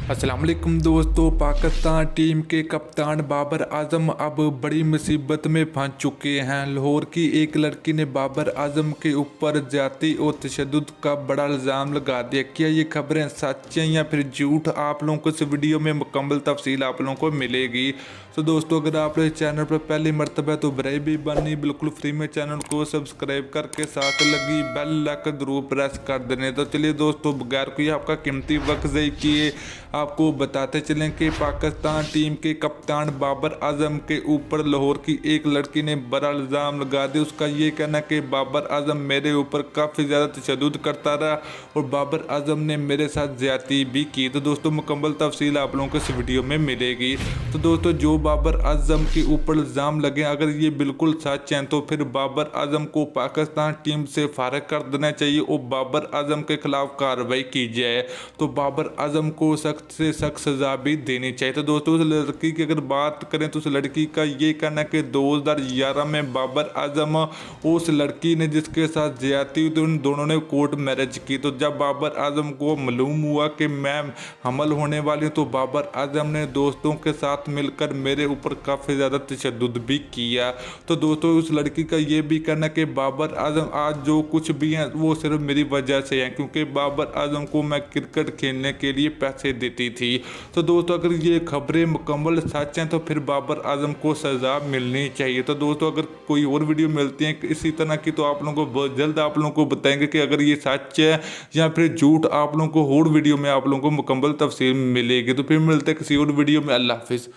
अस्सलाम वालेकुम दोस्तों। पाकिस्तान टीम के कप्तान बाबर आजम अब बड़ी मुसीबत में फंस चुके हैं। लाहौर की एक लड़की ने बाबर आजम के ऊपर जाति और तशद्दुद का बड़ा इल्ज़ाम लगा दिया। क्या ये खबरें सच हैं या फिर झूठ? आप लोगों को इस वीडियो में मुकम्मल तफसील आप लोगों को मिलेगी। तो दोस्तों, अगर आप लोग इस चैनल पर पहली मरतबा तो बराए भी बनी बिल्कुल फ्री में चैनल को सब्सक्राइब करके साथ लगी बेल आइकन जरूर प्रेस कर देने। तो चलिए दोस्तों, बगैर कोई आपका कीमती वक्त ज़ाया किए आपको बताते चलें कि पाकिस्तान टीम के कप्तान बाबर आजम के ऊपर लाहौर की एक लड़की ने बड़ा इल्ज़ाम लगा दिया। उसका ये कहना कि बाबर आजम मेरे ऊपर काफ़ी ज़्यादा तशद्दुद करता रहा और बाबर आजम ने मेरे साथ ज़्यादती भी की। तो दोस्तों, मुकम्मल तफसील आप लोगों को इस वीडियो में मिलेगी। तो दोस्तों, जो बाबर आजम के ऊपर इल्ज़ाम लगे, अगर ये बिल्कुल सच हैं तो फिर बाबर आजम को पाकिस्तान टीम से फारिग कर देना चाहिए और बाबर आजम के खिलाफ कार्रवाई की जाए। तो बाबर आजम को सख्त से सख्त सज़ा भी देनी चाहिए। तो दोस्तों, उस लड़की की अगर बात करें तो उस लड़की का ये कहना है कि 2011 में बाबर आजम उस लड़की ने जिसके साथ ज्यादती हुई तो उन दोनों ने कोर्ट मैरिज की। तो जब बाबर आजम को मालूम हुआ कि मैं हमल होने वाली हूँ तो बाबर आजम ने दोस्तों के साथ मिलकर मेरे ऊपर काफ़ी ज़्यादा तशद्दुद भी किया। तो दोस्तों, उस लड़की का ये भी कहना कि बाबर आजम आज जो कुछ भी है वो सिर्फ मेरी वजह से है, क्योंकि बाबर आजम को मैं क्रिकेट खेलने के लिए पैसे देती थी। तो दोस्तों, अगर ये खबरें मुकम्मल सच हैं तो फिर बाबर आजम को सज़ा मिलनी चाहिए। तो दोस्तों, अगर कोई और वीडियो मिलती है इसी तरह की तो आप लोगों को बहुत जल्द आप लोगों को बताएंगे कि अगर ये सच है या फिर झूठ। आप लोगों को और वीडियो में आप लोगों को मुकम्मल तफसील मिलेगी। तो फिर मिलते हैं किसी और वीडियो में। अल्लाह हाफिज़।